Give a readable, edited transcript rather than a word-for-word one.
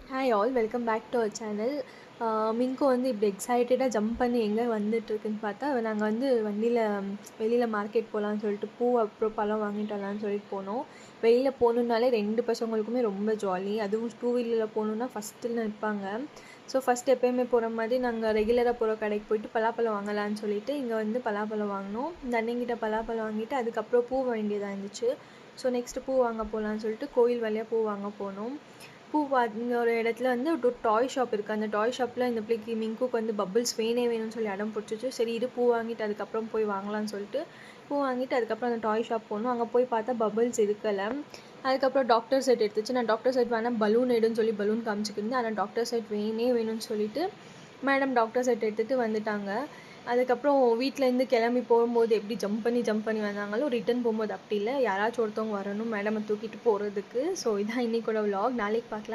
Hi all welcome back to our channel. மிங்கு வந்து இப்படி எக்ஸைட்டடாக ஜம்ப் பண்ணி எங்கே வந்துட்டுருக்குன்னு பார்த்தா, நாங்கள் வந்து வண்டியில் வெளியில் மார்க்கெட் போகலான்னு சொல்லிட்டு பூ அப்புறம் பழம் வாங்கிட்டு வரலான்னு சொல்லிட்டு போனோம். வெளியில் போகணுன்னாலே 2 பசங்களுக்குமே ரொம்ப ஜாலி. அதுவும் டூ வீலரில் போகணுன்னா ஃபஸ்ட்டில் நிற்பாங்க. ஸோ ஃபஸ்ட் எப்போயுமே போகிற மாதிரி நாங்கள் ரெகுலராக போகிற கடைக்கு போயிட்டு பலாப்பழம் வாங்கலான்னு சொல்லிட்டு இங்கே வந்து பலாப்பழம் வாங்கினோம். இந்த அண்ணங்கிட்ட பலாப்பழம் வாங்கிட்டு அதுக்கப்புறம் பூ வேண்டியதாக இருந்துச்சு. ஸோ நெக்ஸ்ட்டு பூ வாங்க போகலான்னு சொல்லிட்டு கோயில் வழியாக பூ வாங்க போனோம். இங்கே ஒரு இடத்துல வந்து ஒரு டாய் ஷாப் இருக்குது. அந்த டாய் ஷாப்பில் இந்த பிள்ளைக்கு மிங்குக்கு வந்து பபிள்ஸ் வேணும்னு சொல்லி அடம் பிடிச்சிச்சு. சரி இது பூ வாங்கிட்டு அதுக்கப்புறம் போய் வாங்கலாம்னு சொல்லிட்டு பூ வாங்கிட்டு அதுக்கப்புறம் அந்த டாய் ஷாப் போனோம். அங்கே போய் பார்த்தா பபிள்ஸ் இருக்கலை. அதுக்கப்புறம் டாக்டர் செட் எடுத்துச்சு. நான் டாக்டர் செட் வேணால் பலூன் எடுன்னு சொல்லி பலூன் காமிச்சிக்கிருந்தேன். ஆனால் டாக்டர் செட் வேணும்னு சொல்லிட்டு மேடம் டாக்டர் செட் எடுத்துகிட்டு வந்துட்டாங்க. அதுக்கப்புறம் வீட்டிலேருந்து கிளம்பி போகும்போது எப்படி ஜம்ப் பண்ணி வந்தாங்களோ ரிட்டன் போகும்போது அப்படி இல்லை, யாராச்சும் ஒருத்தவங்க வரணும் மேடமை தூக்கிட்டு போகிறதுக்கு. ஸோ இதான் இன்றைக்கோட விலாக். நாளைக்கு பார்க்கலாம்.